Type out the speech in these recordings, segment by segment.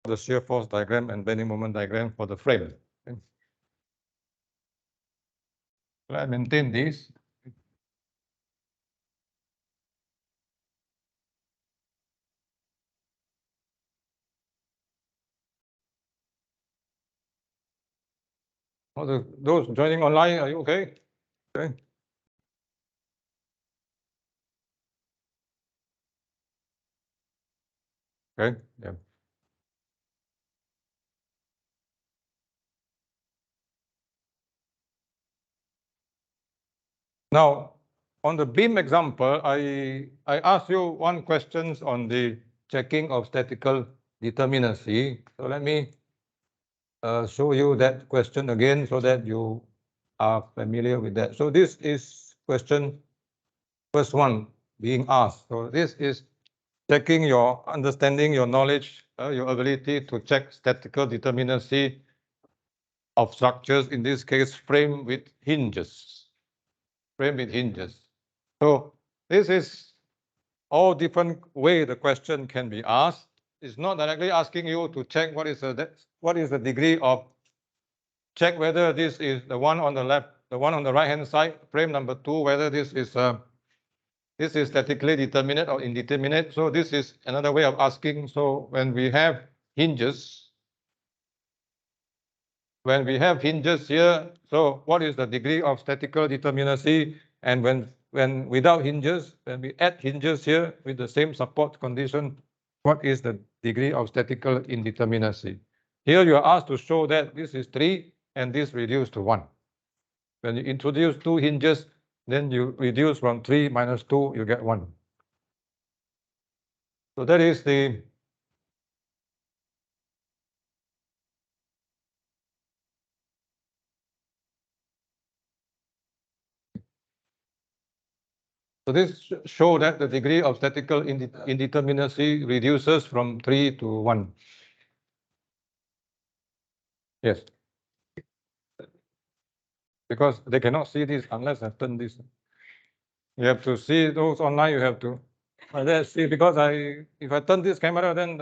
the shear force diagram and bending moment diagram for the frame. Okay. So I maintain this. Those joining online, are you okay? Okay. Okay. Yeah. Now, on the beam example, I asked you one question on the checking of statical determinacy. So let me show you that question again so that you are familiar with that. So this is question first one being asked. So this is checking your understanding, your knowledge, your ability to check statical determinacy of structures, in this case, frame with hinges. Frame with hinges. So this is all different way the question can be asked. It's not directly asking you to check what is the degree of, check whether this is the one on the left, the one on the right hand side, frame number 2, whether this is statically determinate or indeterminate. So this is another way of asking. So when we have hinges, here, so what is the degree of statical determinacy? And when without hinges, when we add hinges here with the same support condition, what is the degree of statical indeterminacy? Here you are asked to show that this is 3 and this reduced to 1. When you introduce 2 hinges, then you reduce from 3 minus 2, you get 1. So that is the so this show that the degree of statical indeterminacy reduces from 3 to 1. Yes. Because they cannot see this unless I turn this. You have to see those online, you have to. Let's see, because if I turn this camera, then.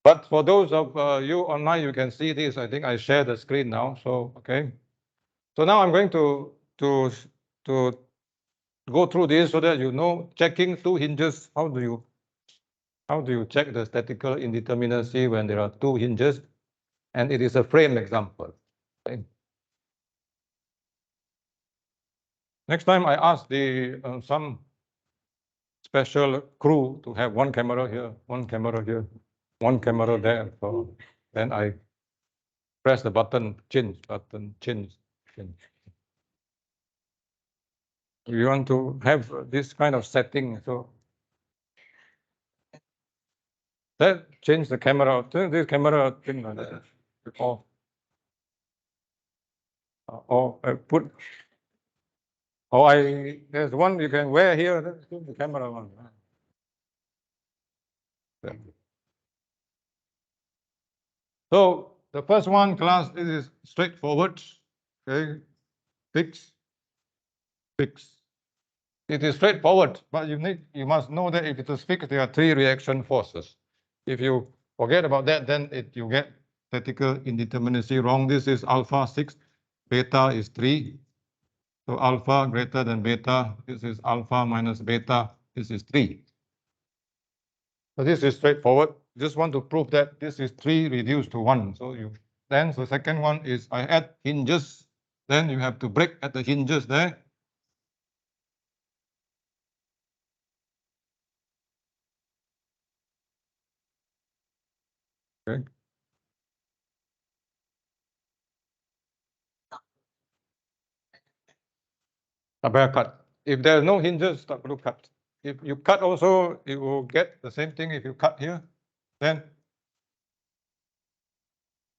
But for those of you online, you can see this. I think I share the screen now. So, okay. So now I'm going to go through this so that you know, checking 2 hinges, how do you check the statical indeterminacy when there are 2 hinges? And it is a frame example. Okay. Next time I ask some special crew to have 1 camera here, 1 camera here, 1 camera there. So then I press the button, change. You want to have this kind of setting, so that change the camera. Turn this camera thing like that. Or put. There's one you can wear here. That's the camera one. So the first one, class, this is straightforward. Okay, fix. It is straightforward, but you must know that if it is fixed, there are 3 reaction forces. If you forget about that, then you get statical indeterminacy wrong. This is alpha 6, beta is 3. So alpha greater than beta. This is alpha minus beta. This is 3. So this is straightforward. Just want to prove that this is 3 reduced to 1. So then the second one is I add hinges. Then you have to break at the hinges there. Okay. Cut. If there are no hinges, tak perlu cut. If you cut also, you will get the same thing if you cut here. Then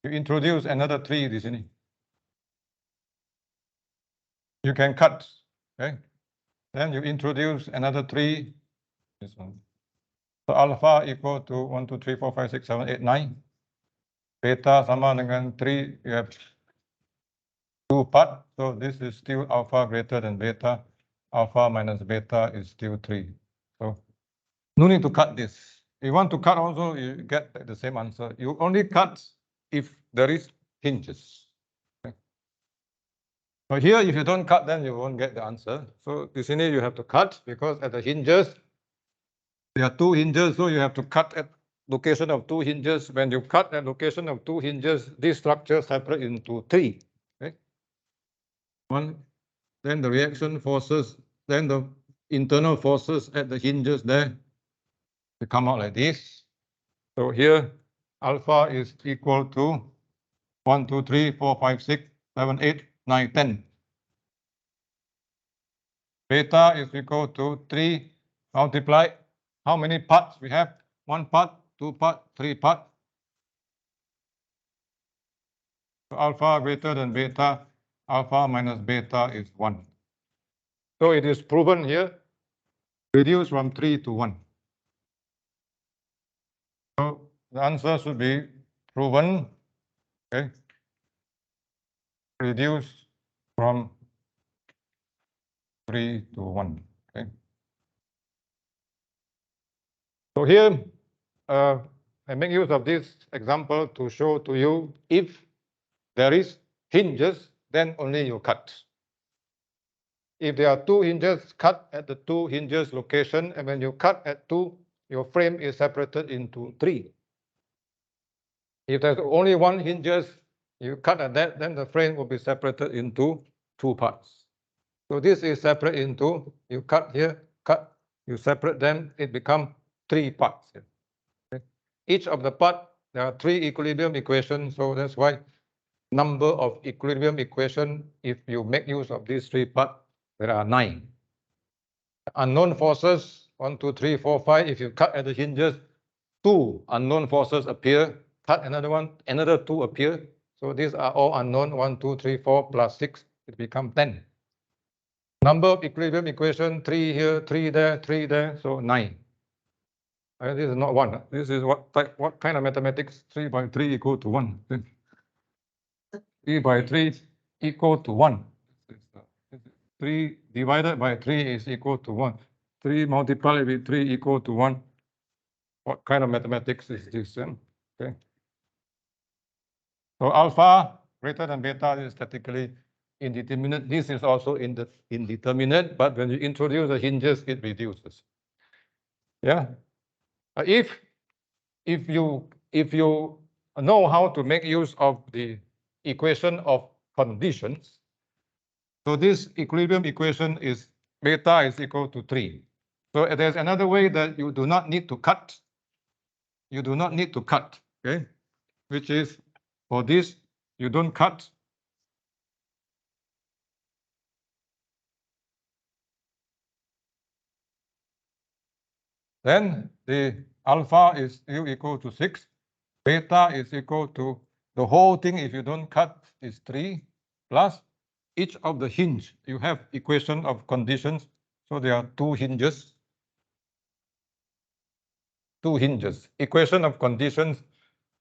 you introduce another 3 di sini. You can cut, okay? Then you introduce another 3. This one. So alpha equal to 1, 2, 3, 4, 5, 6, 7, 8, 9. Beta sama dengan 3, you have 2 part. So this is still alpha greater than beta. Alpha minus beta is still 3. So no need to cut this. you want to cut also, you get the same answer. You only cut if there is hinges. Okay. But here, if you don't cut, then you won't get the answer. So you see, you have to cut because at the hinges, there are two hinges, so you have to cut at location of two hinges. When you cut at location of two hinges, this structure separate into three. Okay. One, then the reaction forces, then the internal forces at the hinges there, they come out like this. So here, alpha is equal to 1, 2, 3, 4, 5, 6, 7, 8, 9, 10. Beta is equal to 3 multiply. How many parts we have? 1 part, 2 part, 3 part. So alpha greater than beta, alpha minus beta is 1. So it is proven here, reduced from 3 to 1. So the answer should be proven, okay, reduced from 3 to 1. Okay. So here, I make use of this example to show to you if there is hinges, then only you cut. If there are two hinges, cut at the two hinges location, and when you cut at 2, your frame is separated into 3. If there's only one hinges, you cut at that, then the frame will be separated into 2 parts. So this is separate into, you cut here, cut, you separate them, it becomes 3 parts. Okay. Each of the part, there are 3 equilibrium equations, so that's why number of equilibrium equation, if you make use of these 3 parts, there are 9. Unknown forces, 1, 2, 3, 4, 5, if you cut at the hinges, 2 unknown forces appear, cut another one, another 2 appear. So these are all unknown, 1, 2, 3, 4 plus 6, it becomes 10. Number of equilibrium equation, 3 here, 3 there, 3 there, so 9. This is not 1. This is what kind of mathematics? 3 by 3 equal to 1. 3 by 3 equal to 1. 3 divided by 3 is equal to 1. 3 multiplied with 3 equal to 1. What kind of mathematics is this? Okay. So alpha greater than beta is statically indeterminate. This is also indeterminate, but when you introduce the hinges, it reduces. Yeah. If you know how to make use of the equation of conditions, so this equilibrium equation is beta is equal to 3. So there's another way that you do not need to cut. You do not need to cut, okay? Which is for this, you don't cut. Then the alpha is still equal to 6. Beta is equal to the whole thing, if you don't cut, is 3 plus each of the hinge. You have equation of conditions. So there are 2 hinges. 2 hinges. Equation of conditions.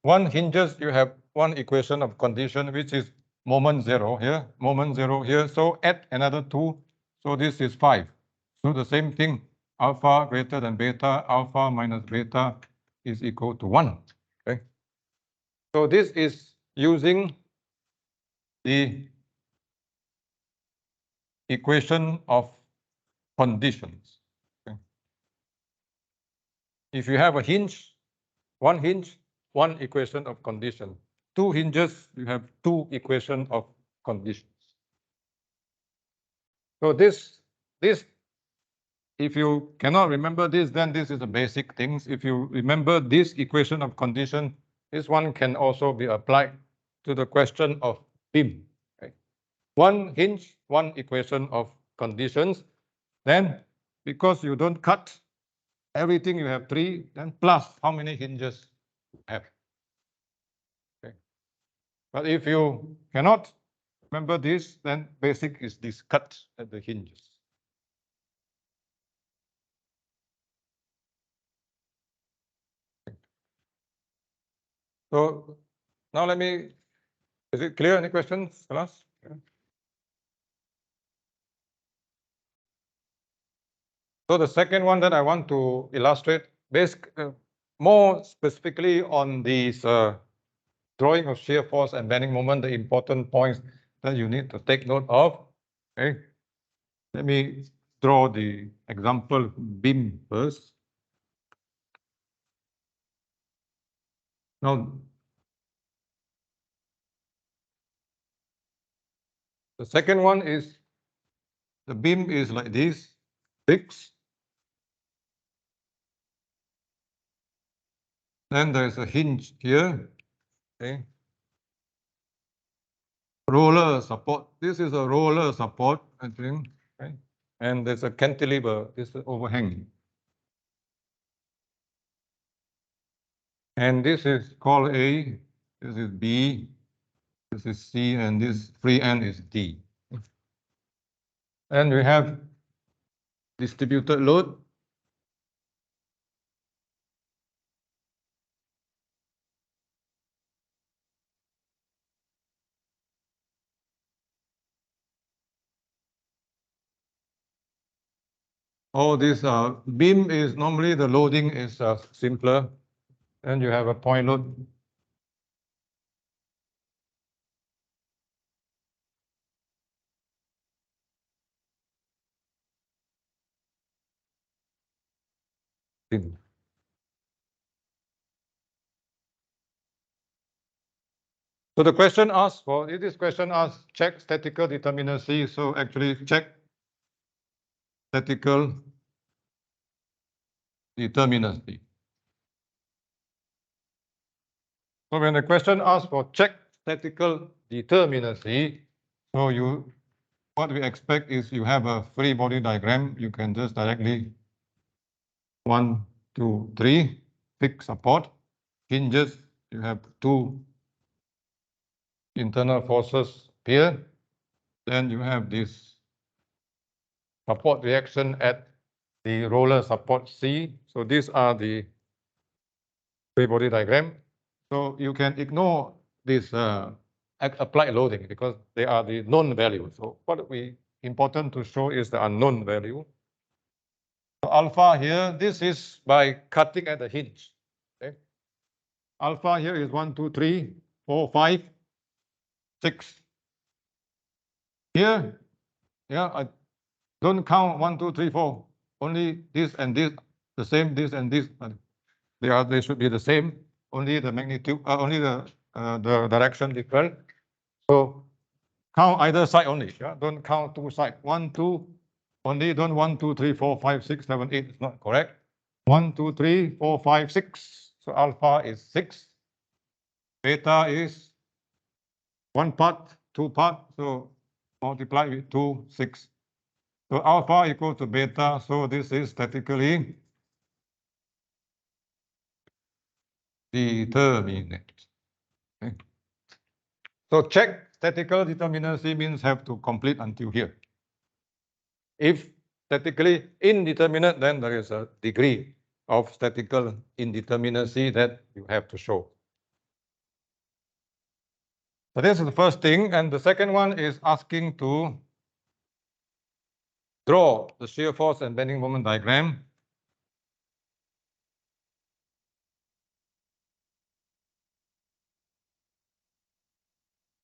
1 hinges, you have 1 equation of condition, which is moment 0 here, moment 0 here. So add another 2. So this is 5. So the same thing, alpha greater than beta, alpha minus beta is equal to 1. Okay. So this is using the equation of conditions. Okay. If you have a hinge, 1 hinge, 1 equation of condition. 2 hinges, you have 2 equation of conditions. So this, if you cannot remember this, then this is the basic things. If you remember this equation of condition, this one can also be applied to the question of beam. Okay. 1 hinge, 1 equation of conditions. Then, because you don't cut everything, you have 3, then plus how many hinges you have. Okay. But if you cannot remember this, then basic is this cut at the hinges. So now is it clear? Any questions, class? So the second one that I want to illustrate, more specifically on these drawing of shear force and bending moment, the important points that you need to take note of. Okay, let me draw the example beam first. Now, the second one is the beam is like this, fixed. Then there is a hinge here. Okay. Roller support. This is a roller support, I think. Okay. And there's a cantilever, this is overhang. And this is called A, this is B, this is C, and this free end is D. And we have distributed load. All this beam is normally the loading is simpler. And you have a point load. Beam. So the question asks for, this question asks check statical determinacy. So actually check statical determinacy. So when the question asks for check statical determinacy, so what we expect is you have a free body diagram. You can just directly 1, 2, 3, fixed support, hinges. You have 2 internal forces here. Then you have this support reaction at the roller support C. So these are the free body diagram. So you can ignore this applied loading because they are the known value. So what we important to show is the unknown value. So alpha here, this is by cutting at the hinge. Okay. Alpha here is 1, 2, 3, 4, 5, 6. Here, yeah, I don't count 1, 2, 3, 4. Only this and this, the same, this and this. They should be the same. Only the magnitude, only the direction different. So count either side only. Yeah, don't count 2 sides. 1, 2, only don't 1, 2, 3, 4, 5, 6, 7, 8. It's not correct. 1, 2, 3, 4, 5, 6. So alpha is 6. Beta is 1 part, 2 part. So multiply with 2, 6. So alpha equal to beta. So this is statically determinate. Okay. So check statical determinacy means have to complete until here. If statically indeterminate, then there is a degree of statical indeterminacy that you have to show. So this is the first thing. And the second one is asking to draw the shear force and bending moment diagram.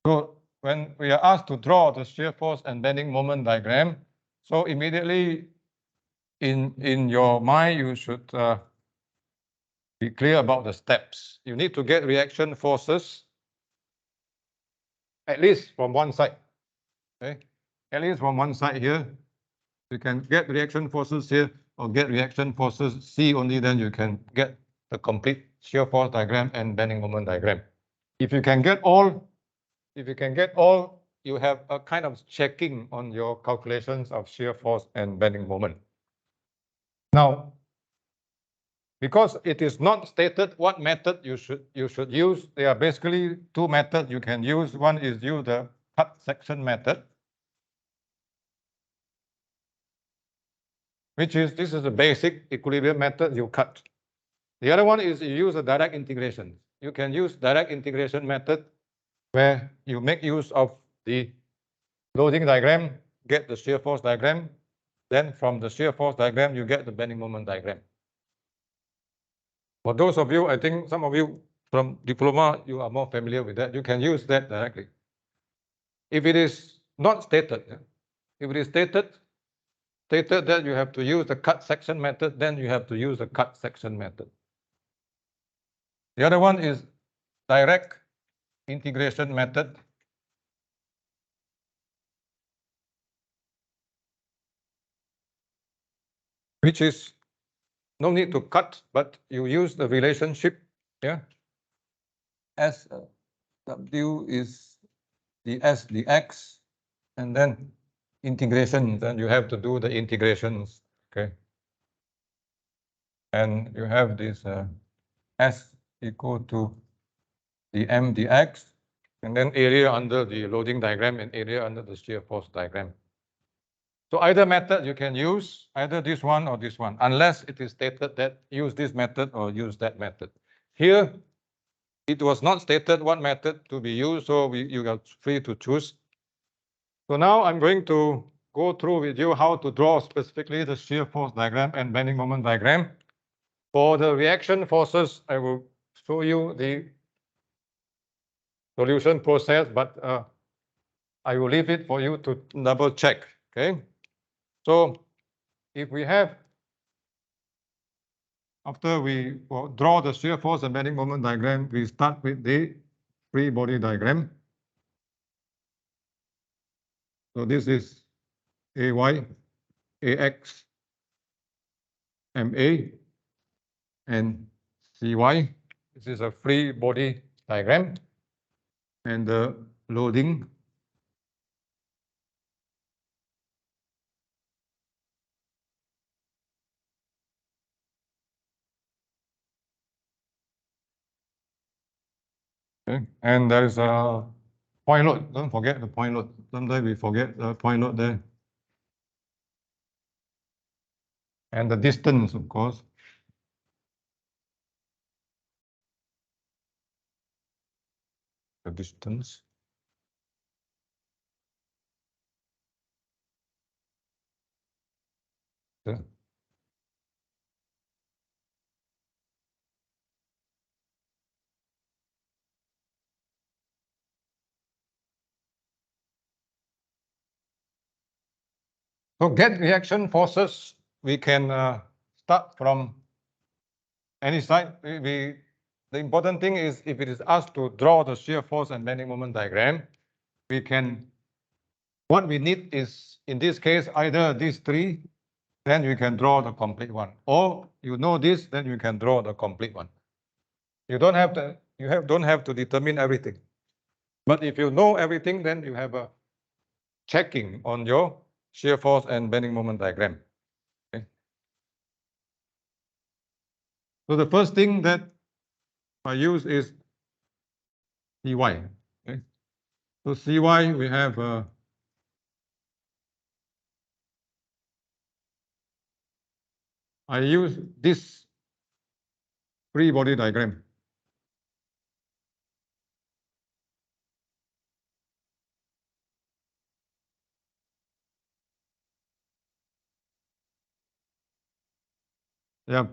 So when we are asked to draw the shear force and bending moment diagram, so immediately in your mind, you should be clear about the steps. You need to get reaction forces at least from one side. Okay, at least from one side here. You can get reaction forces here or get reaction forces C only, then you can get the complete shear force diagram and bending moment diagram. If you can get all, you have a kind of checking on your calculations of shear force and bending moment. Now, because it is not stated what method you should use, there are basically 2 methods you can use. One is use the cut section method, which is this is the basic equilibrium method you cut. The other one is you use a direct integration. You can use direct integration method where you make use of the loading diagram, get the shear force diagram, then from the shear force diagram you get the bending moment diagram. For those of you, I think some of you from diploma, you are more familiar with that. You can use that directly. If it is not stated, if it is stated that you have to use the cut section method, then you have to use the cut section method. The other one is direct integration method. Which is no need to cut, but you use the relationship here. S W is the S, the X, and then integration, then you have to do the integrations, okay? And you have this S equal to the M dx, and then area under the loading diagram and area under the shear force diagram. So either method you can use, either this one or this one, unless it is stated that use this method or use that method. Here, it was not stated what method to be used, so you are free to choose. So now I'm going to go through with you how to draw specifically the shear force diagram and bending moment diagram. For the reaction forces, I will show you the solution process, but I will leave it for you to double check, okay? So if we have, after we draw the shear force and bending moment diagram, we start with the free body diagram. So this is AY, AX, MA, and CY. This is a free body diagram. And the loading okay. And there is a point load. Don't forget the point load. Sometimes we forget the point load there. And the distance, of course. The distance. Yeah. So get reaction forces, we can start from any side. The important thing is if it is asked to draw the shear force and bending moment diagram, we can, what we need is, in this case, either these three, then you can draw the complete one. Or you know this, then you can draw the complete one. You don't have to, don't have to determine everything. But if you know everything, then you have a checking on your shear force and bending moment diagram. Okay. So the first thing that I use is CY. Okay. So CY, we have I use this free body diagram. Yeah.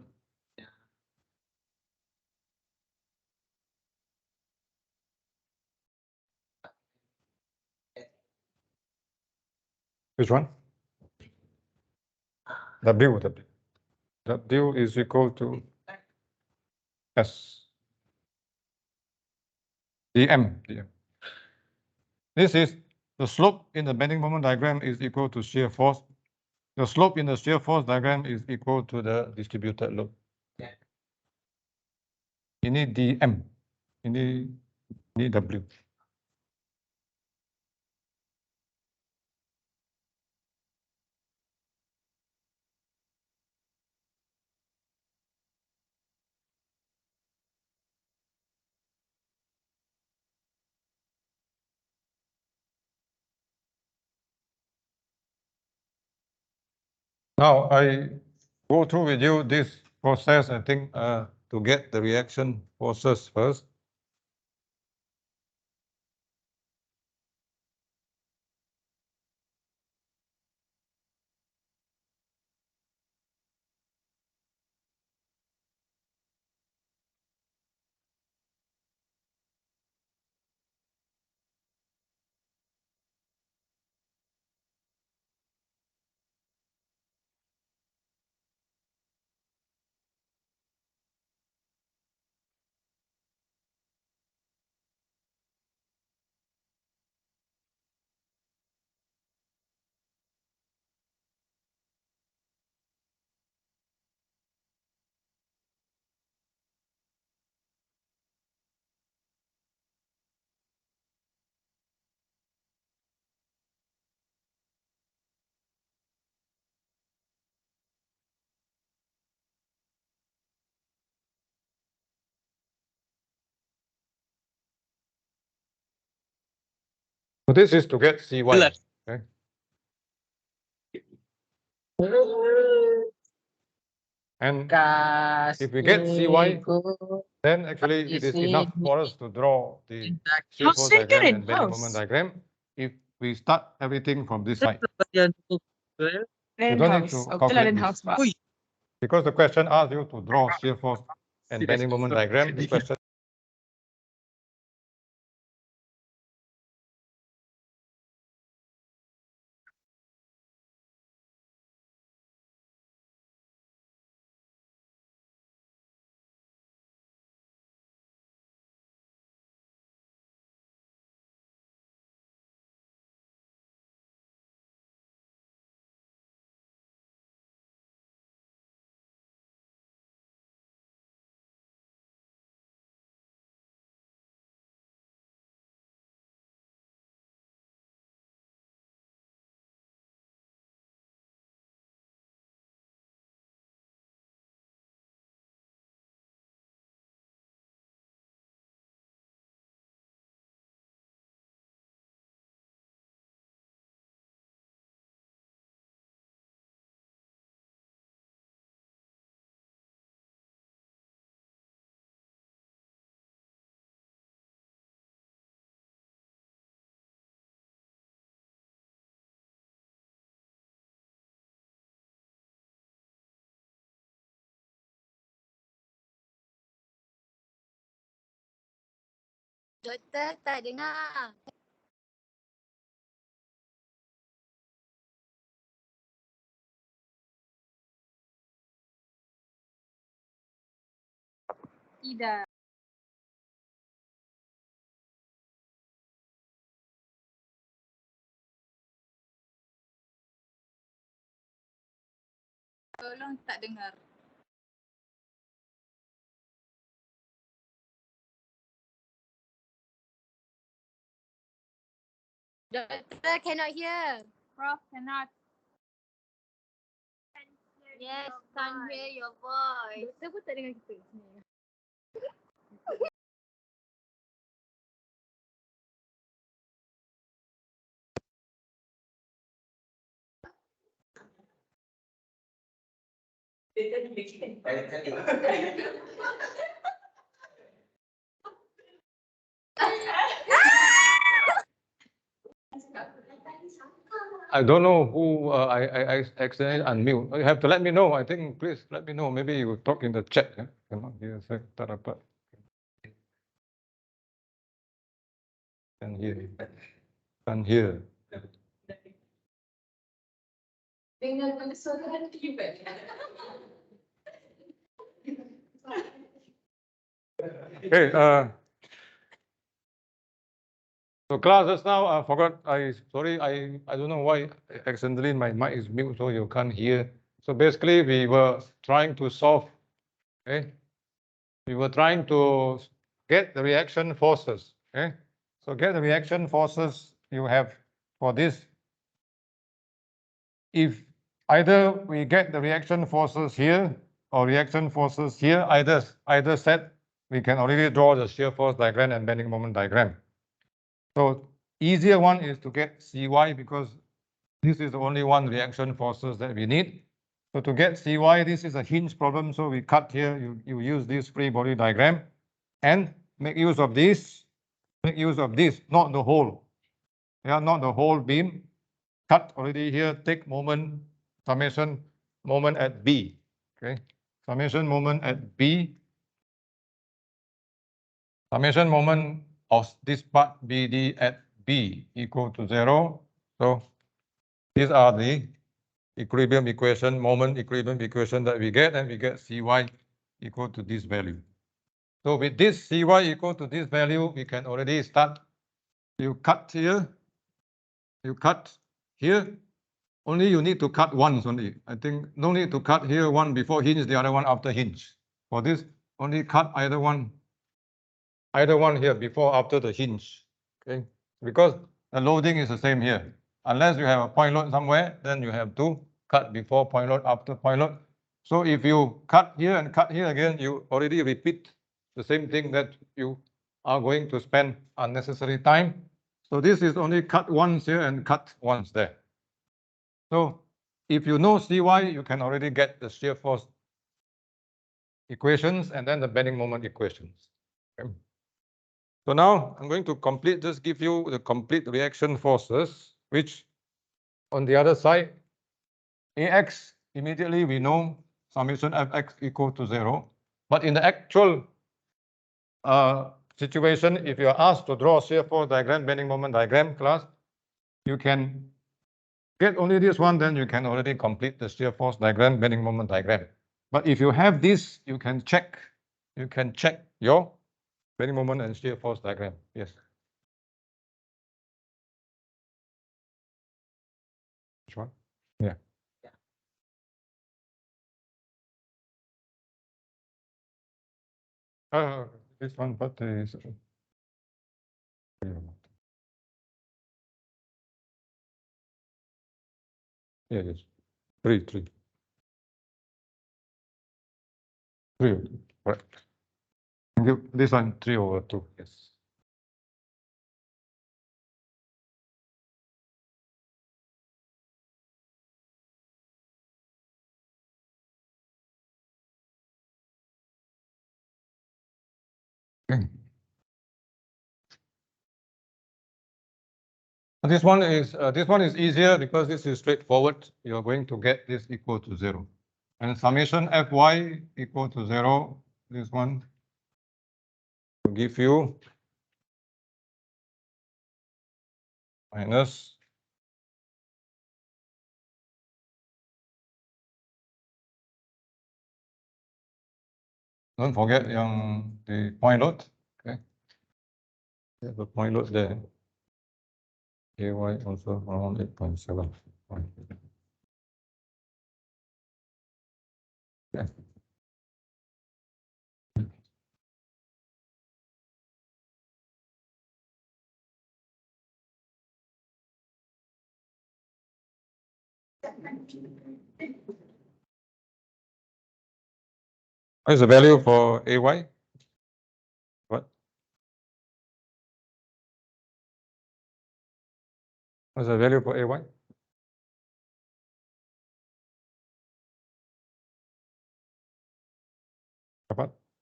Which one? W. W is equal to S. dm. This is the slope in the bending moment diagram is equal to shear force. The slope in the shear force diagram is equal to the distributed load. Ini dm, ini w. Now I go through with you this process, I think, to get the reaction forces first. So this is to get CY. Okay. And if we get CY, then actually it is enough for us to draw the shear force diagram and bending moment diagram. If we start everything from this side, you don't need to calculate this. Because the question asks you to draw shear force and bending moment diagram. The question Doktor, tak dengar. Tidak. Tolong tak dengar. Doctor cannot hear. Prof cannot. Yes, can't hear your voice. Doktor pun tak dengar kita sebenarnya. I don't know who I accidentally unmute. You have to let me know. I think please let me know. Maybe you talk in the chat. Yeah? Cannot hear. Tak dapat. Can hear. Can hear. Dengan suara tiba. Okay. So class, just now I forgot. Sorry. I don't know why accidentally my mic is mute, so you can't hear. So basically, we were trying to solve. Okay. We were trying to get the reaction forces. Okay. So get the reaction forces you have for this. If either we get the reaction forces here or reaction forces here, either set, we can already draw the shear force diagram and bending moment diagram. So easier one is to get Cy because this is the only one reaction forces that we need. So to get Cy, this is a hinge problem. So we cut here, you use this free body diagram and make use of this, not the whole. Yeah, not the whole beam. Cut already here, take moment, summation moment at B. Okay, summation moment at B. Summation moment of this part BD at B equal to 0. So these are the equilibrium equation, moment equilibrium equation that we get, and we get Cy equal to this value. So with this Cy equal to this value, we can already start. You cut here, you cut here. Only you need to cut once only. I think no need to cut here one before hinge, the other one after hinge. For this, only cut either one here before after the hinge. Okay, because the loading is the same here. Unless you have a point load somewhere, then you have to cut before point load, after point load. So if you cut here and cut here again, you already repeat the same thing that you are going to spend unnecessary time. So this is only cut once here and cut once there. So if you know Cy, you can already get the shear force equations and then the bending moment equations. Okay. So now I'm going to just give you the complete reaction forces, which on the other side, Ax, immediately we know summation Fx equal to 0. But in the actual situation, if you are asked to draw a shear force diagram, bending moment diagram class, you can get only this one, then you can already complete the shear force diagram, bending moment diagram. But if you have this, you can check your bending moment and shear force diagram. Yes. Which one? Yeah. This one, but is yeah, yes. Three. Correct. This one 3/2. Yes. Okay. This one is easier because this is straightforward. You're going to get this equal to 0. And summation Fy equal to 0, this one will give you minus don't forget the point load. Okay. The point load there. Ay also around 8.7. Okay. What is the value for Ay? What? What's the value for Ay?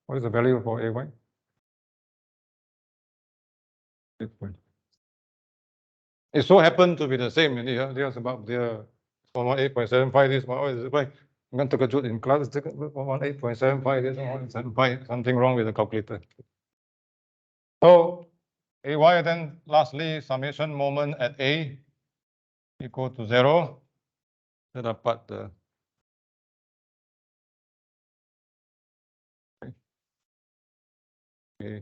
What is the value for Ay? 8. It so happened to be the same. There's about the 118.75. This one is right. I'm going to go in class. 118.75. This 175. Something wrong with the calculator. So Ay then lastly summation moment at A equal to 0. Kita dapat the A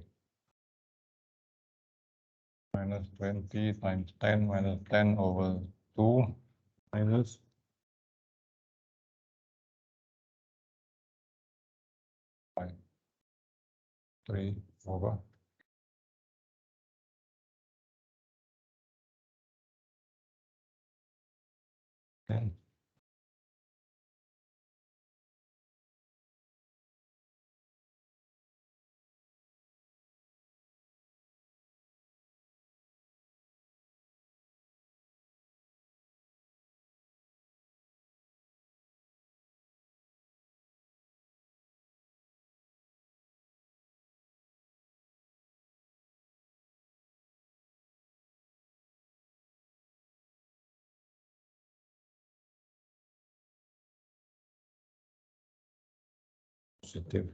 minus 20 times 10 minus 10 over 2 minus 3 over 10. Positive.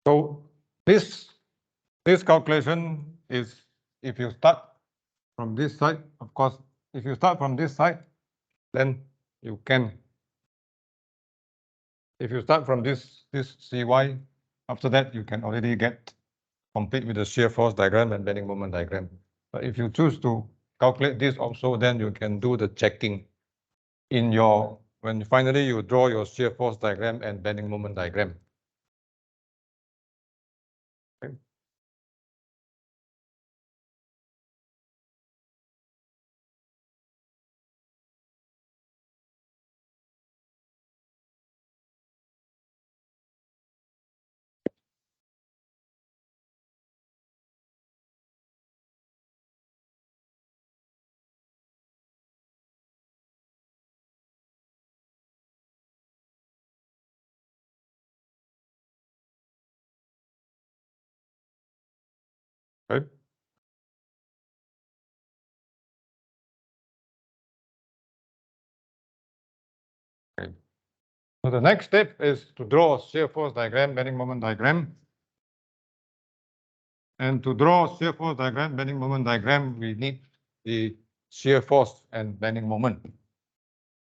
So this calculation is if you start from this side, of course, if you start from this side, then you can. If you start from this Cy, after that you can already get complete with the shear force diagram and bending moment diagram. But if you choose to calculate this also, then you can do the checking in your when finally you draw your shear force diagram and bending moment diagram. Okay. Okay. So the next step is to draw a shear force diagram, bending moment diagram. And to draw shear force diagram, bending moment diagram, we need the shear force and bending moment.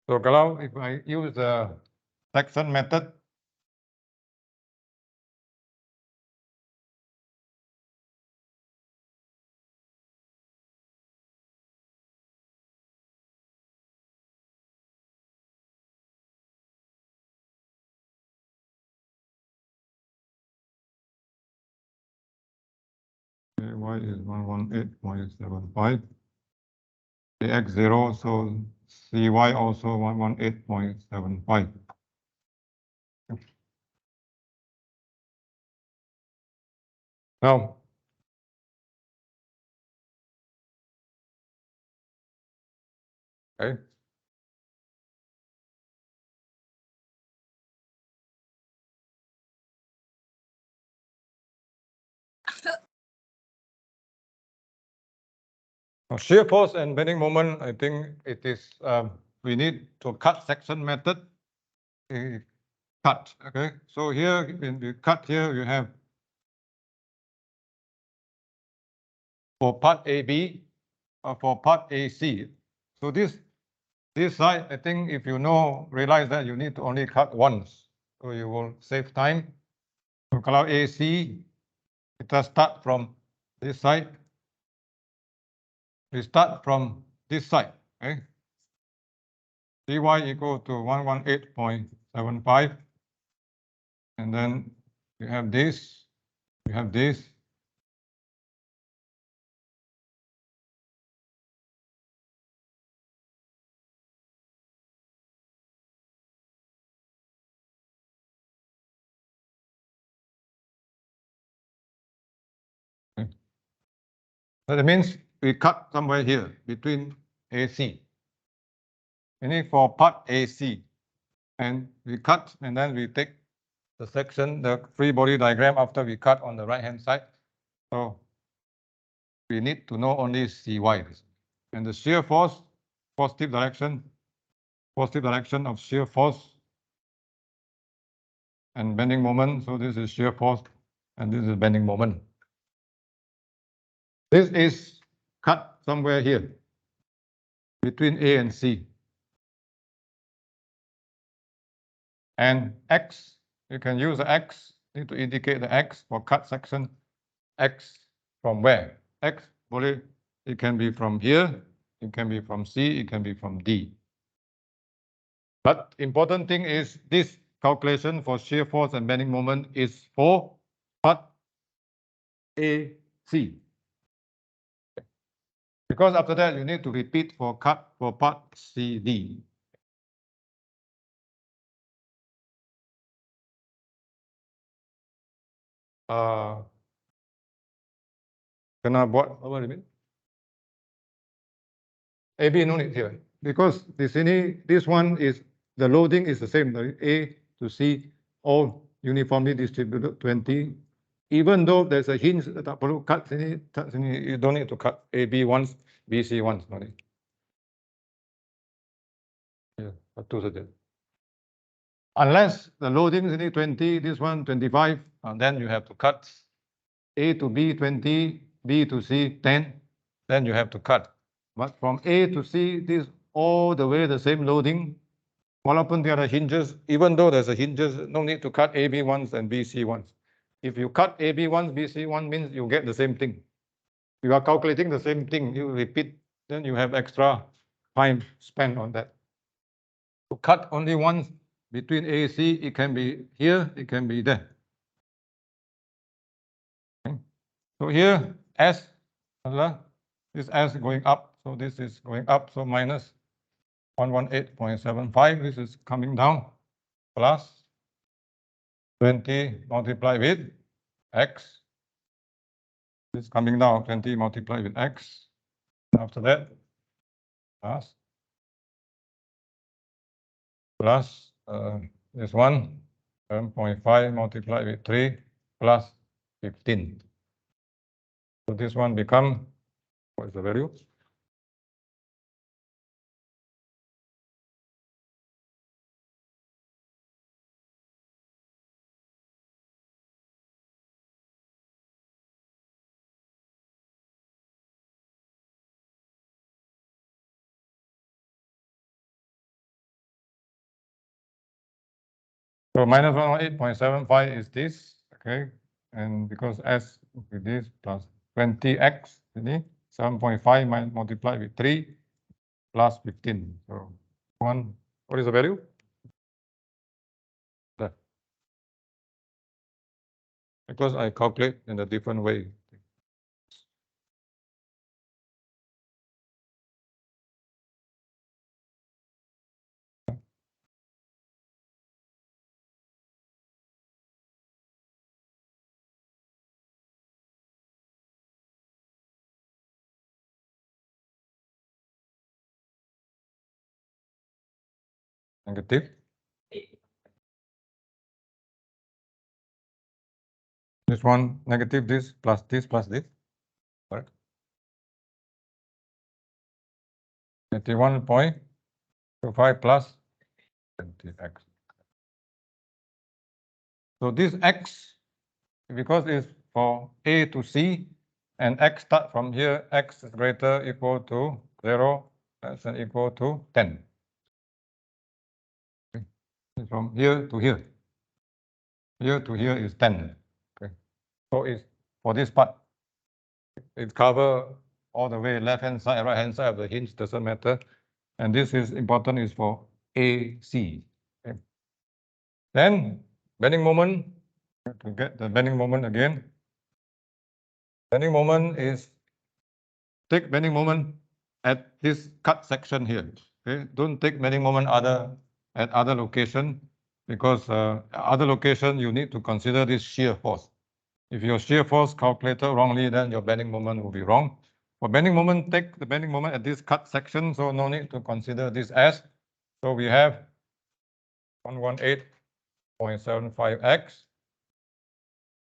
So kalau if I use the section method, y is 118.75, ax 0, so cy also 118.75. Now, okay. Now, shear force and bending moment, I think it is, we need to cut section method. Cut, okay. So here, when we cut here, you have for part AB, for part AC. So this side, I think if you realize that you need to only cut once, so you will save time. So kalau AC, kita start from this side. We start from this side, okay? Cy equal to 118.75. And then you have this, you have this. Okay. So that means we cut somewhere here between AC. Any for part AC. And we cut, and then we take the section, the free body diagram after we cut on the right hand side. So we need to know only Cy. And the shear force, positive direction of shear force and bending moment. So this is shear force and this is bending moment. This is cut somewhere here between A and C. And X, you can use the X, need to indicate the X for cut section. X from where? X, it can be from here, it can be from C, it can be from D. But important thing is this calculation for shear force and bending moment is for part AC. Because after that, you need to repeat for cut for part CD. Kena buat apa ni? AB no need here because this one is the loading is the same. The A to C all uniformly distributed 20. Even though there's a hinge, tak perlu cut sini, you don't need to cut AB once, BC once. No need. Yeah, satu saja. Unless the loading is 20, this one 25, and then you have to cut A to B 20, B to C 10, then you have to cut. But from A to C, this all the way the same loading. Walaupun there are hinges, even though there's a hinges, no need to cut AB once and BC once. If you cut AB once, BC one means you get the same thing. You are calculating the same thing, you repeat, then you have extra time spent on that. To cut only once between AC, it can be here, it can be there. Okay. So here, S, this S going up, so this is going up, so minus 118.75, this is coming down, plus 20 multiplied with X. This is coming down, 20 multiplied with X. After that, plus this one, 7.5 multiplied with 3 plus 15. So this one become, what is the value? So minus 118.75 is this, okay? And because S with this plus 20x, ini 7.5 multiplied with 3 plus 15. So what is the value? There. Because I calculate in a different way. Negative. This one negative this plus this, right? 81.25 plus 20x. So this x, because it's for A to C, and x start from here, x is greater equal to 0, less than equal to 10. Okay. From here to here. Here to here is 10. Okay. So it's for this part, it cover all the way left-hand side, right-hand side of the hinge, doesn't matter. And this is important is for AC. Okay. Then bending moment, to get the bending moment again. Bending moment is, take bending moment at this cut section here. Okay, don't take bending moment at other location, because other location you need to consider this shear force. If your shear force calculated wrongly, then your bending moment will be wrong. For bending moment, take the bending moment at this cut section, so no need to consider this as. So we have 118.75x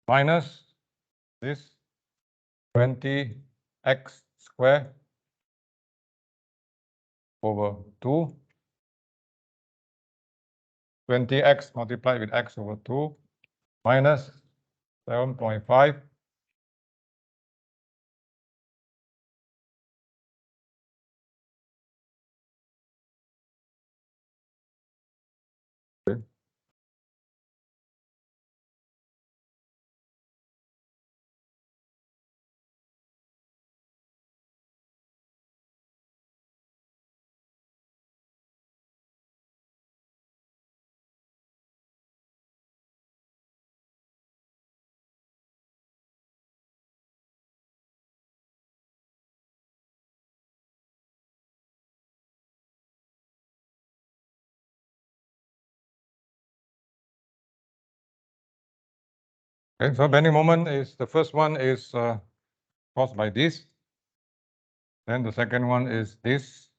minus this 20x squared over 2, 20x multiplied with x over 2 minus 7.5 . Okay, so bending moment is, the first one is caused by this. Then the second one is this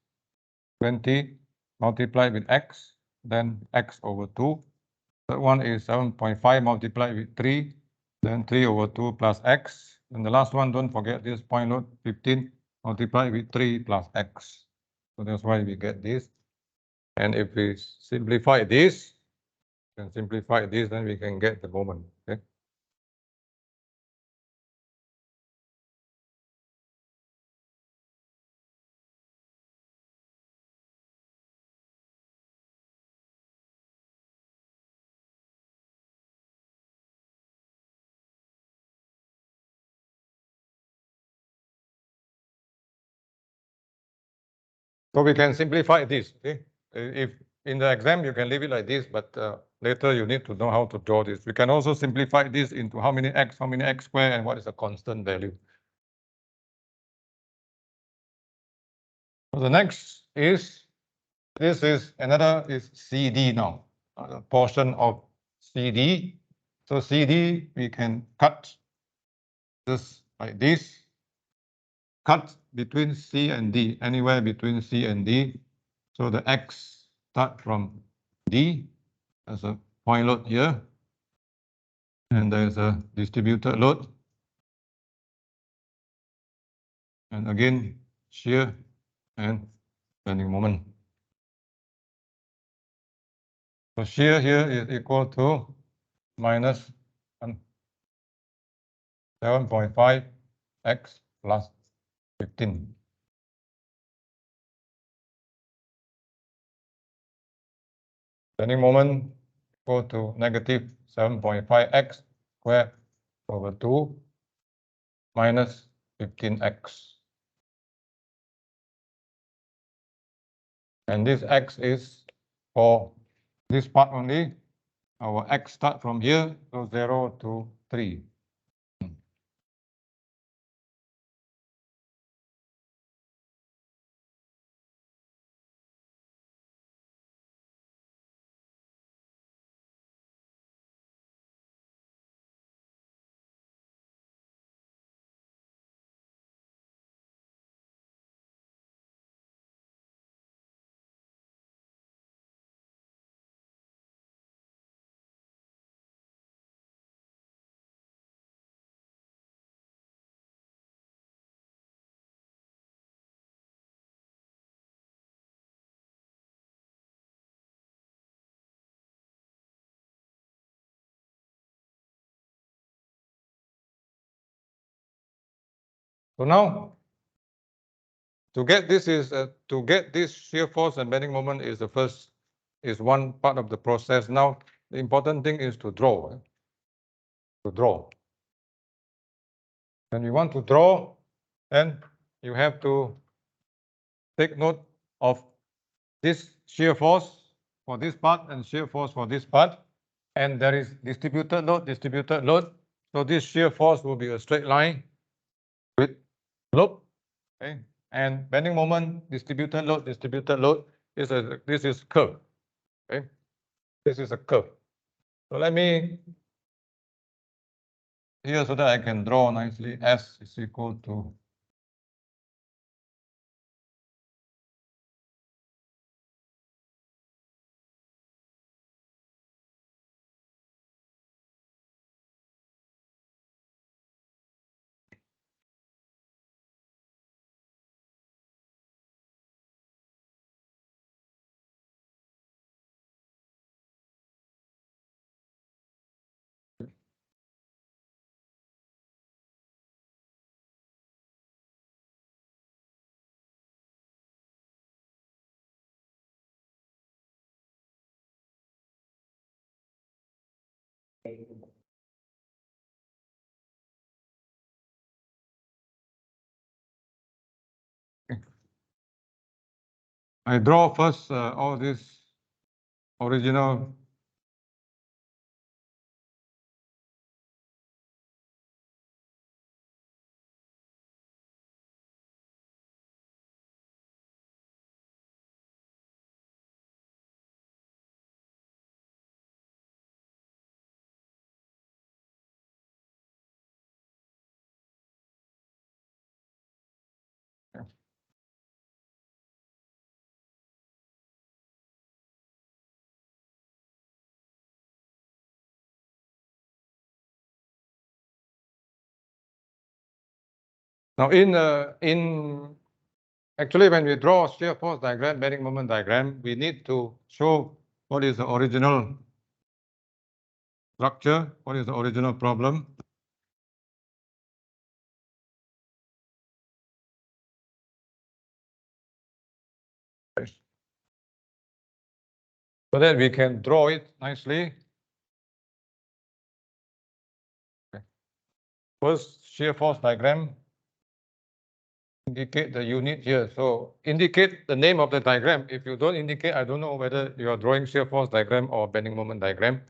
20 multiplied with x, then x over 2. Third one is 7.5 multiplied with 3, then 3 over 2 plus x. And the last one, don't forget this point load, 15 multiplied with 3 plus x. So that's why we get this. And if we simplify this, then we can get the moment. Okay. So we can simplify this. Okay? If in the exam you can leave it like this, but later you need to know how to draw this. We can also simplify this into how many x squared, and what is the constant value. So the next is, this is another is CD now, a portion of CD. So CD, we can cut this like this, cut between C and D, anywhere between C and D. So the x start from D as a point load here, and there's a distributed load and again shear and bending moment. So shear here is equal to minus 7.5 x plus 15. Bending moment equal to negative 7.5 x squared over 2 minus 15x. And this x is for this part only. Our x start from here, so 0 to 3. So now, to get this shear force and bending moment is one part of the process. Now, the important thing is to draw. To draw. When you want to draw, then you have to take note of this shear force for this part and shear force for this part. And there is distributed load. So this shear force will be a straight line with slope. Okay. And bending moment, distributed load this is curve. Okay. This is a curve. So let me here so that I can draw nicely. S is equal to I draw first all this original now in actually when we draw shear force diagram, bending moment diagram, we need to show what is the original structure, what is the original problem. So that we can draw it nicely. Okay. First shear force diagram, indicate the unit here. So indicate the name of the diagram. If you don't indicate, I don't know whether you are drawing shear force diagram or bending moment diagram.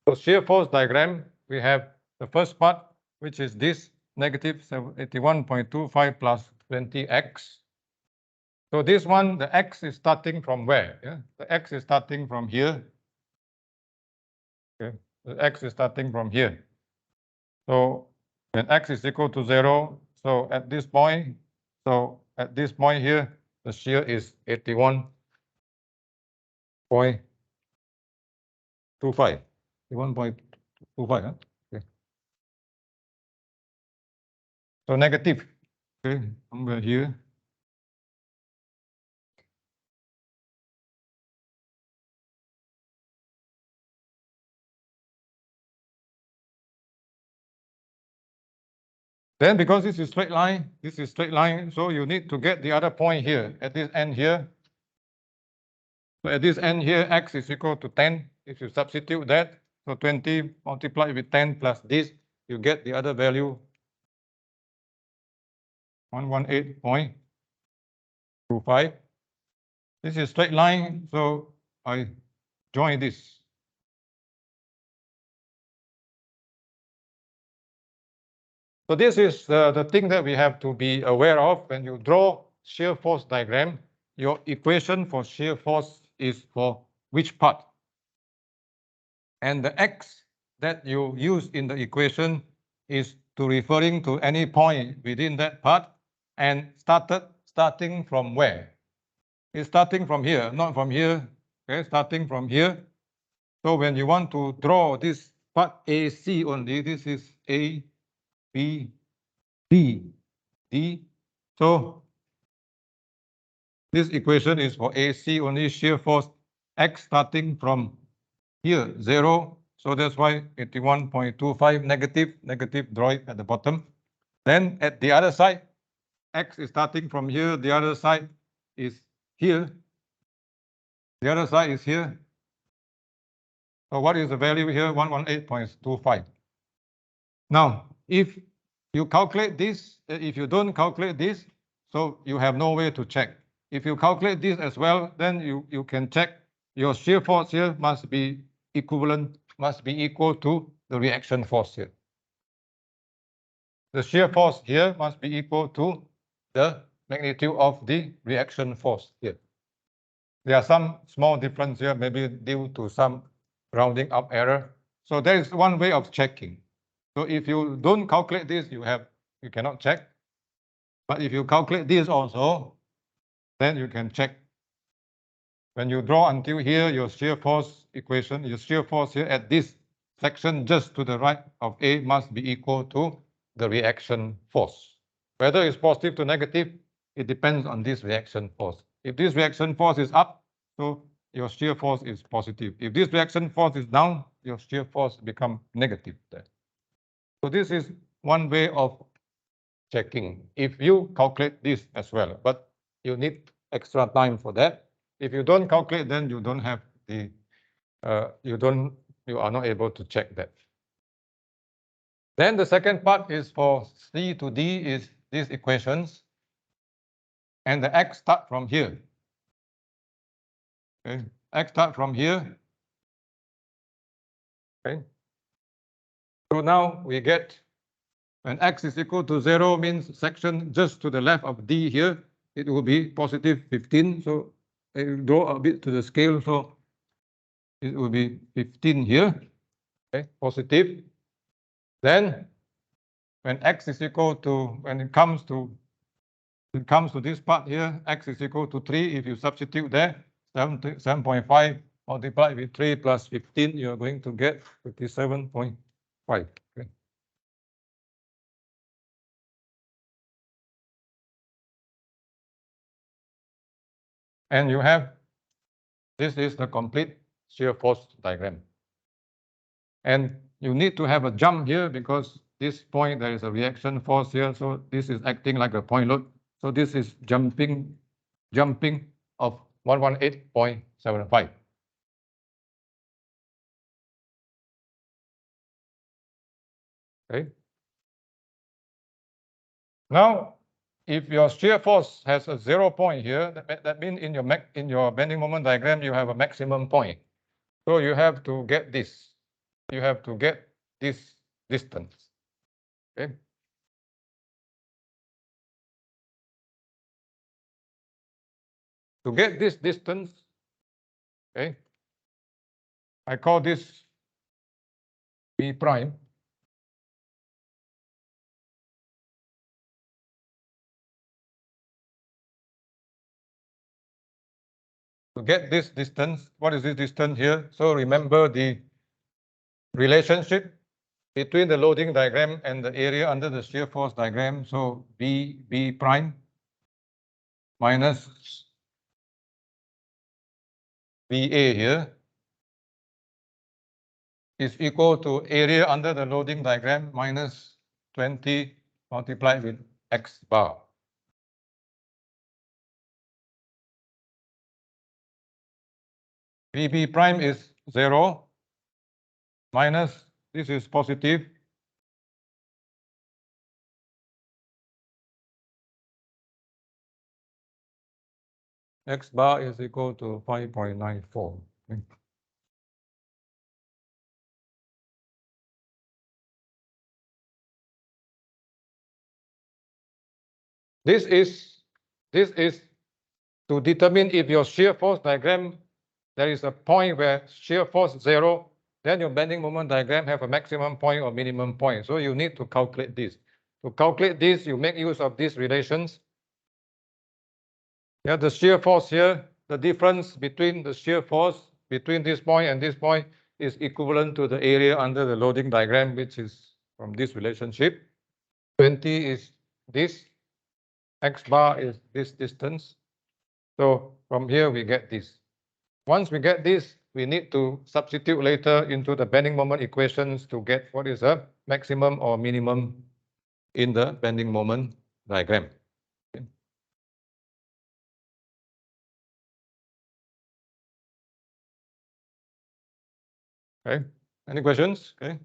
So shear force diagram, we have the first part, which is this negative 81.25 plus 20x. So this one, the x is starting from where? Yeah? The x is starting from here. Okay. The x is starting from here. So when x is equal to 0, so at this point here, the shear is 81.25. 81.25. Huh? Okay. So negative. Okay, somewhere here. Then because this is straight line, so you need to get the other point here, at this end here. So at this end here, x is equal to 10. If you substitute that, so 20 multiplied with 10 plus this, you get the other value, 118.25. This is straight line, so I join this. So this is the thing that we have to be aware of when you draw shear force diagram. Your equation for shear force is for which part? And the x that you use in the equation is to referring to any point within that part and starting from where? It's starting from here, not from here. Okay, starting from here. So when you want to draw this part AC only, this is A, B, D, D. So this equation is for AC only, shear force X starting from here, 0. So that's why 81.25 negative, draw it at the bottom. Then at the other side, X is starting from here, the other side is here. The other side is here. So what is the value here? 118.25. Now, if you calculate this, if you don't calculate this, so you have no way to check. If you calculate this as well, then you can check your shear force here must be equivalent, must be equal to the reaction force here. The shear force here must be equal to the magnitude of the reaction force here. There are some small difference here, maybe due to some rounding up error. So there is one way of checking. So if you don't calculate this, you cannot check. But if you calculate this also, then you can check. When you draw until here, your shear force equation, your shear force here at this section just to the right of A must be equal to the reaction force. Whether it's positive to negative, it depends on this reaction force. If this reaction force is up, so your shear force is positive. If this reaction force is down, your shear force becomes negative there. So this is one way of checking if you calculate this as well, but you need extra time for that. If you don't calculate, then you don't have the, you are not able to check that. Then the second part is for C to D is these equations, and the X start from here. Okay, X start from here. Okay. So now we get when X is equal to 0 means section just to the left of D here, it will be positive 15. So I will draw a bit to the scale. So it will be 15 here, okay, positive. Then when X is equal to, when it comes to this part here, X is equal to 3. If you substitute there, 7.5 multiplied with 3 plus 15, you're going to get 57.5. Okay. And you have, this is the complete shear force diagram. And you need to have a jump here because this point, there is a reaction force here. So this is acting like a point load. So this is jumping of 118.75. Okay. Now, if your shear force has a 0 point here, that means in your bending moment diagram, you have a maximum point. So you have to get this. You have to get this distance. Okay. To get this distance, okay, I call this B prime. To get this distance, what is this distance here? So remember the relationship between the loading diagram and the area under the shear force diagram. So B prime minus BA here is equal to area under the loading diagram minus 20 multiplied with X bar. BB prime is 0 minus, this is positive, X bar is equal to 5.94. This is to determine if your shear force diagram, there is a point where shear force 0, then your bending moment diagram have a maximum point or minimum point. So you need to calculate this. To calculate this, you make use of these relations. Yeah, the shear force here, the difference between the shear force between this point and this point is equivalent to the area under the loading diagram, which is from this relationship. 20 is this, X bar is this distance. So from here we get this. Once we get this, we need to substitute later into the bending moment equations to get what is a maximum or minimum in the bending moment diagram. Okay, any questions? Okay.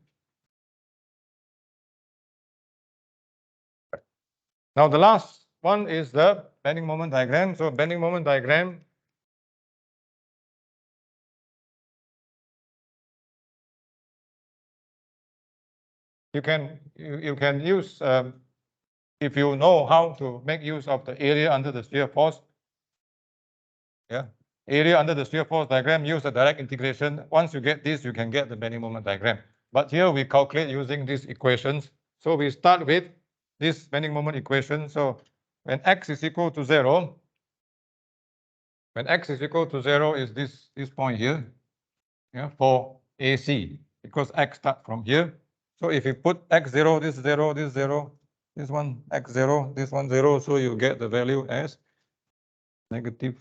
Now the last one is the bending moment diagram. So bending moment diagram, you can use if you know how to make use of the area under the shear force. Yeah, area under the shear force diagram, use the direct integration. Once you get this, you can get the bending moment diagram. But here we calculate using these equations. So we start with this bending moment equation. So when x is equal to 0, when x is equal to 0 is this point here, yeah, for AC, because x start from here. So if you put x0, this 0, this 0, this one x0, this one 0, so you get the value as negative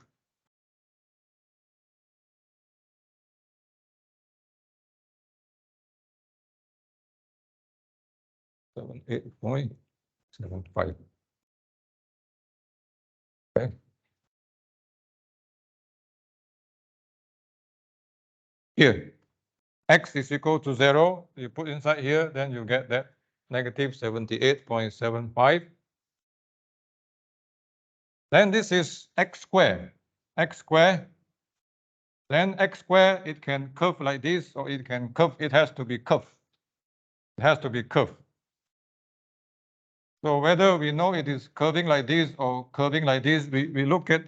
78.75. Okay. Here, x is equal to 0. You put inside here, then you get that negative 78.75. Then this is x squared. X squared. Then x squared, it can curve like this, or it can curve. It has to be curved. It has to be curved. So whether we know it is curving like this or curving like this, you look at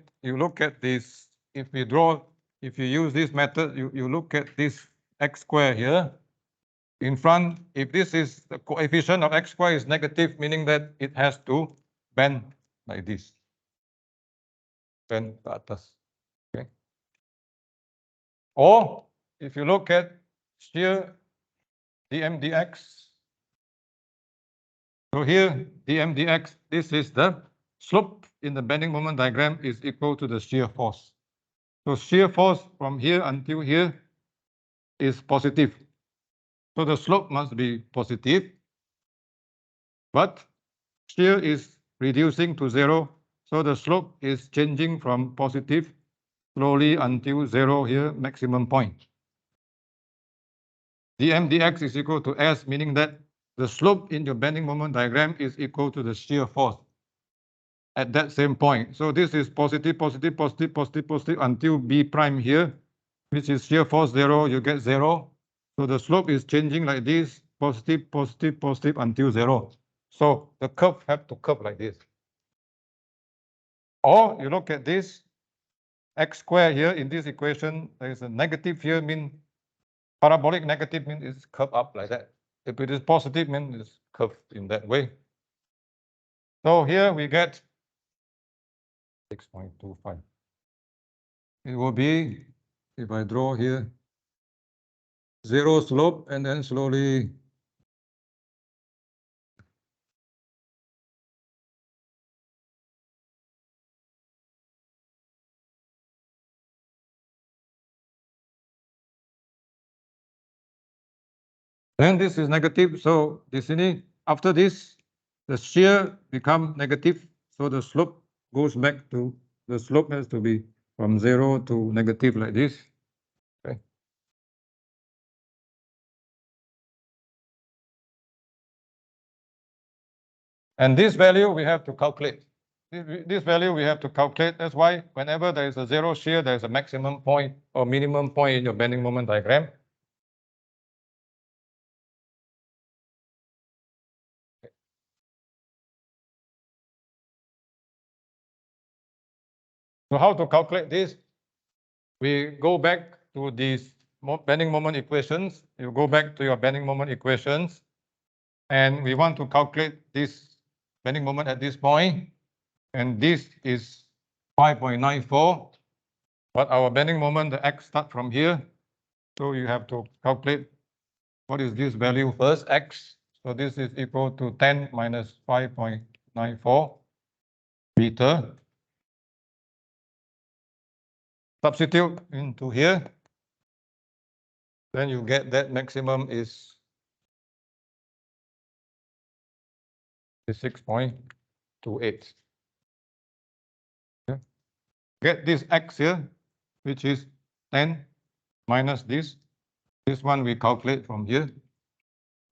this. If you use this method, you look at this x squared here. In front, if this is the coefficient of x squared is negative, meaning that it has to bend like this. Bend ke atas. Okay. Or if you look at shear dm dx, so here dm dx, this is the slope in the bending moment diagram is equal to the shear force. So shear force from here until here is positive. So the slope must be positive, but shear is reducing to 0. So the slope is changing from positive slowly until 0 here, maximum point. dm dx is equal to S, meaning that the slope in your bending moment diagram is equal to the shear force at that same point. So this is positive, positive, positive, positive, positive until B prime here, which is shear force 0, you get 0. So the slope is changing like this, positive, positive, positive until 0. So the curve have to curve like this. Or you look at this, x squared here in this equation, there is a negative here, mean parabolic negative means it's curved up like that. If it is positive, means it's curved in that way. So here we get 6.25. It will be, if I draw here, 0 slope and then slowly Then this is negative, so this ini after this, the shear become negative, so the slope goes back to, the slope has to be from 0 to negative like this. Okay. And this value we have to calculate. This value we have to calculate. That's why whenever there is a zero shear, there is a maximum point or minimum point in your bending moment diagram. So how to calculate this? We go back to these bending moment equations. You go back to your bending moment equations, and we want to calculate this bending moment at this point, and this is 5.94. But our bending moment, the x start from here. So you have to calculate what is this value first, x. So this is equal to 10 minus 5.94 meter. Substitute into here. Then you get that maximum is 6.28. Okay. Get this x here, which is 10 minus this. This one we calculate from here.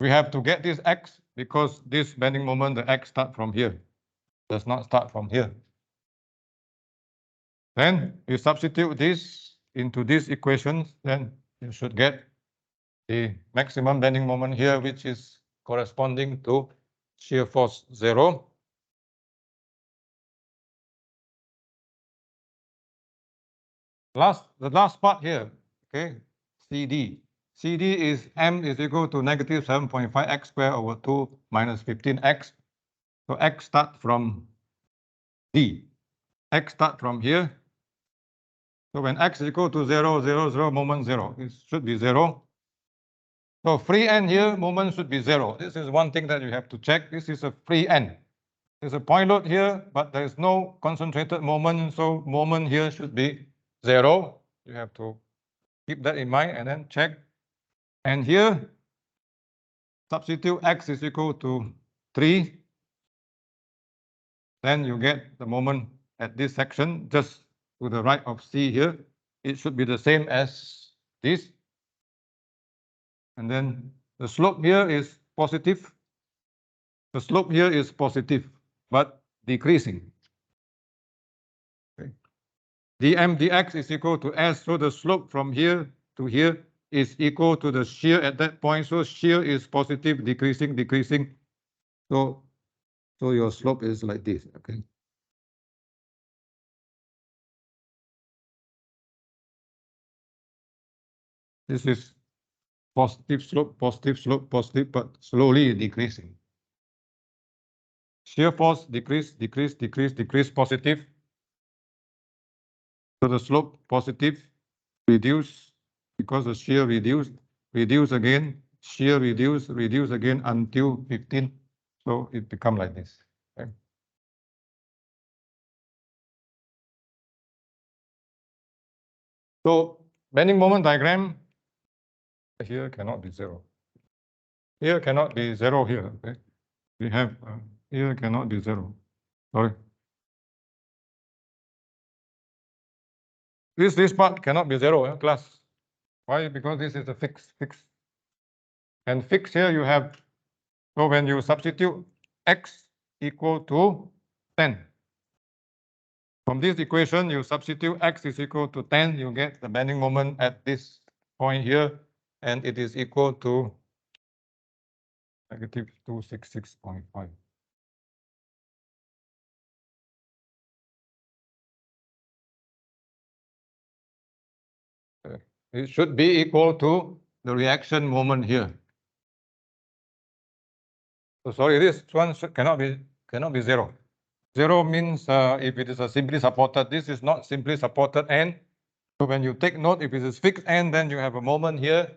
We have to get this x because this bending moment, the x start from here, does not start from here. Then you substitute this into this equation, then you should get the maximum bending moment here, which is corresponding to shear force 0. The last part here, okay, CD. CD is m is equal to negative 7.5 x squared over 2 minus 15x. So x start from D. X start from here. So when x is equal to 0, 0, 0, moment 0, it should be 0. So free end here, moment should be 0. This is one thing that you have to check. This is a free end. There's a point load here, but there is no concentrated moment, so moment here should be 0. You have to keep that in mind and then check. And here, substitute x is equal to 3. Then you get the moment at this section, just to the right of C here. It should be the same as this. And then the slope here is positive. The slope here is positive, but decreasing. Okay. dm dx is equal to s, so the slope from here to here is equal to the shear at that point. So shear is positive, decreasing, decreasing. So your slope is like this, okay? This is positive slope, but slowly decreasing. Shear force decrease, decrease, decrease, decrease, positive. So the slope positive, reduce because the shear reduced, reduce again, shear reduce, reduce again until 15. So it become like this. Okay. So bending moment diagram here cannot be 0. Here cannot be 0 here. Okay. We have here cannot be 0. Sorry. This part cannot be 0, class. Why? Because this is a fixed. And fixed here you have, so when you substitute x equal to 10. From this equation, you substitute x is equal to 10, you get the bending moment at this point here, and it is equal to negative 266.5. It should be equal to the reaction moment here. So sorry, this one cannot be 0. 0 means if it is a simply supported, this is not simply supported end. So when you take note, if it is fixed end, then you have a moment here.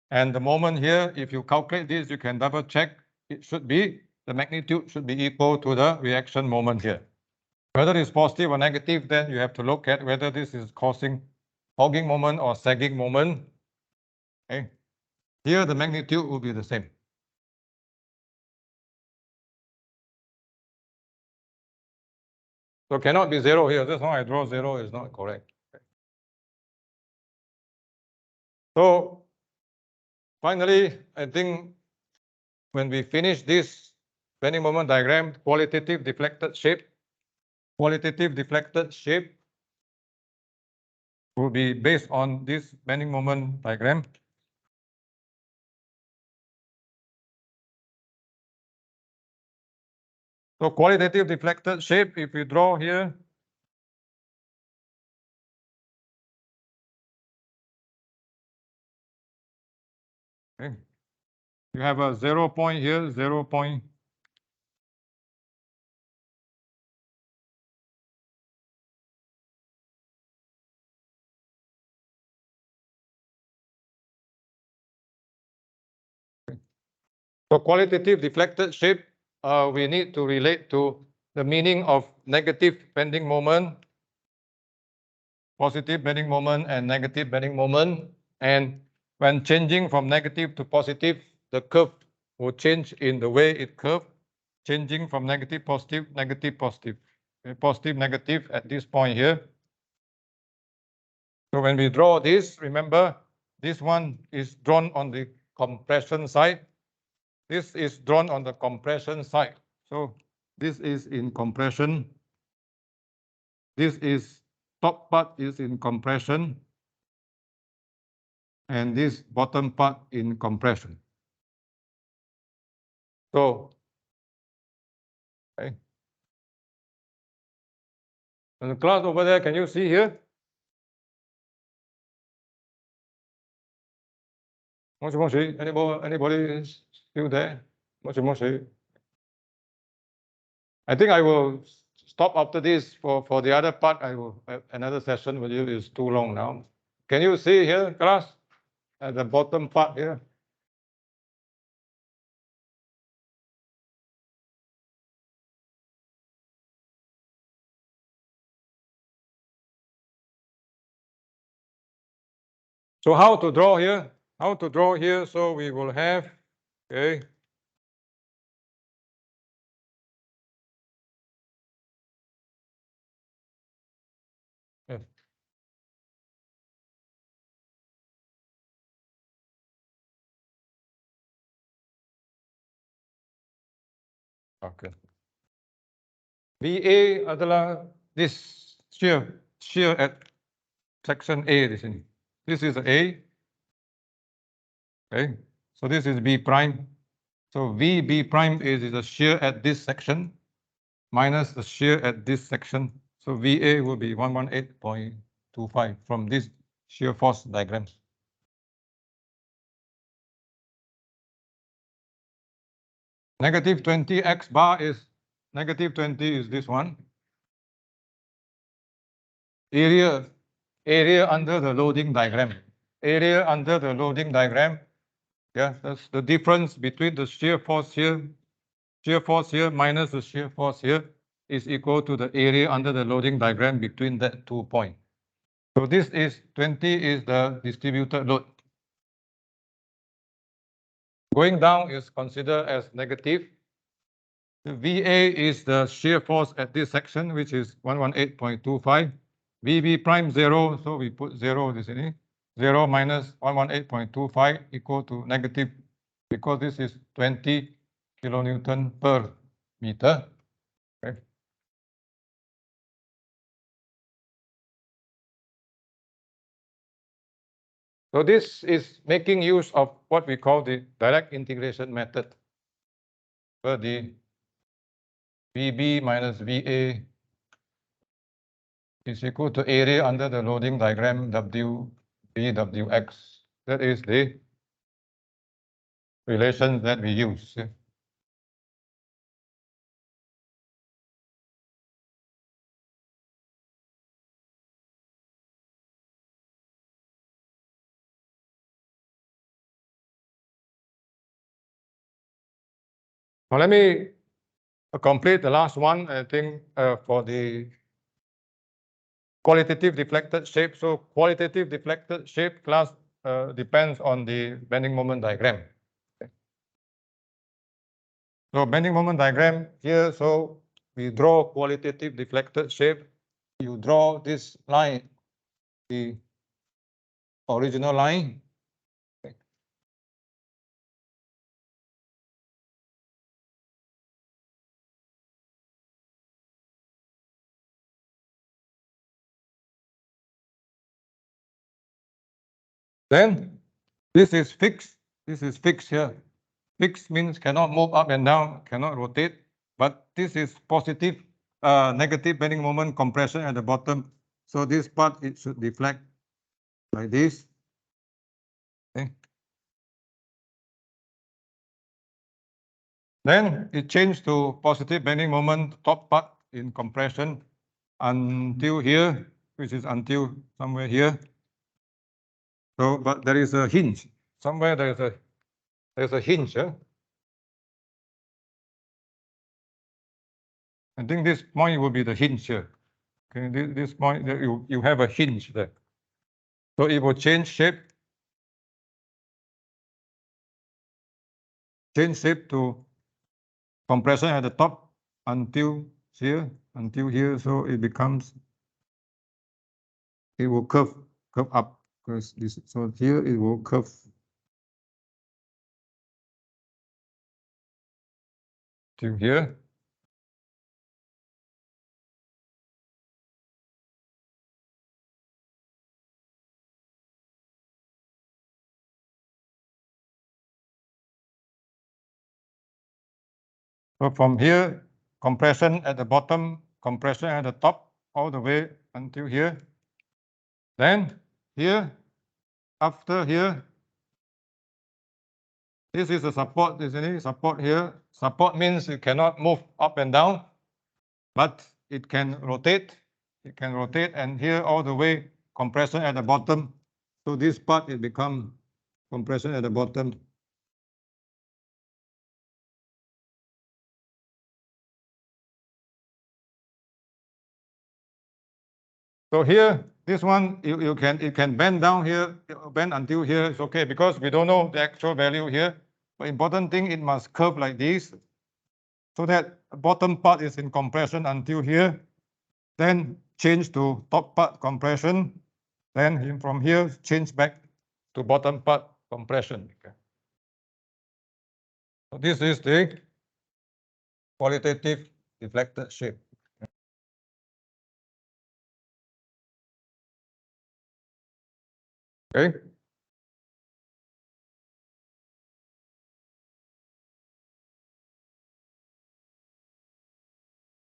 And the moment here, if you calculate this, you can double check. It should be, the magnitude should be equal to the reaction moment here. Whether it's positive or negative, then you have to look at whether this is causing hogging moment or sagging moment. Okay. Here the magnitude will be the same. So cannot be 0 here. That's why I draw 0 is not correct. So finally, I think when we finish this bending moment diagram, qualitative deflected shape will be based on this bending moment diagram. So qualitative deflected shape, if you draw here, okay, you have a 0 point here, 0 point. So qualitative deflected shape, we need to relate to the meaning of negative bending moment, positive bending moment, and negative bending moment. And when changing from negative to positive, the curve will change in the way it curves, changing from negative, positive, negative, positive, positive, negative at this point here. So when we draw this, remember, this one is drawn on the compression side. This is drawn on the compression side. So this is in compression. This is top part is in compression. And this bottom part in compression. So, okay. And the class over there, can you see here? Moshi, anybody is still there? Moshi. I think I will stop after this. For the other part, I will have another session with you. Is too long now. Can you see here, class? At the bottom part here. So how to draw here? How to draw here? So we will have, okay. Yeah. Okay. VA adalah this shear at section A di sini. This is A. Okay. So this is B prime. So VB prime is the shear at this section minus the shear at this section. So VA will be 118.25 from this shear force diagram. Negative 20 X bar is negative 20 is this one. Area under the loading diagram. Area under the loading diagram. Yeah, that's the difference between the shear force here minus the shear force here is equal to the area under the loading diagram between that 2 points. So this is 20 is the distributed load. Going down is considered as negative. The VA is the shear force at this section, which is 118.25. VB prime 0, so we put 0 this in. 0 minus 118.25 equal to negative, because this is 20 kilonewton per meter. Okay. So this is making use of what we call the direct integration method, where the VB minus VA is equal to area under the loading diagram WBWX. That is the relation that we use. Now let me complete the last one, I think, for the qualitative deflected shape. So qualitative deflected shape class, depends on the bending moment diagram. Okay. So bending moment diagram here, so we draw qualitative deflected shape. You draw this line, the original line. Okay. Then this is fixed. This is fixed here. Fixed means cannot move up and down, cannot rotate. But this is positive, negative bending moment compression at the bottom. So this part, it should deflect like this. Okay. Then it changed to positive bending moment top part in compression until here, which is until somewhere here. So, but there is a hinge. Somewhere there's a hinge. Yeah? I think this point will be the hinge here. Okay, this point you have a hinge there. So it will change shape. Change shape to compression at the top until here, so it becomes, it will curve up, because this, so here it will curve to here. So from here, compression at the bottom, compression at the top, all the way until here. Then here, after here, this is a support, isn't it? Support here. Support means you cannot move up and down, but it can rotate. It can rotate, and here all the way, compression at the bottom. So this part, it becomes compression at the bottom. So here, this one, it can bend down here, bend until here, it's okay, because we don't know the actual value here. But important thing, it must curve like this, so that bottom part is in compression until here. Then change to top part compression. Then from here, change back to bottom part compression. Okay. So this is the qualitative deflected shape. Okay.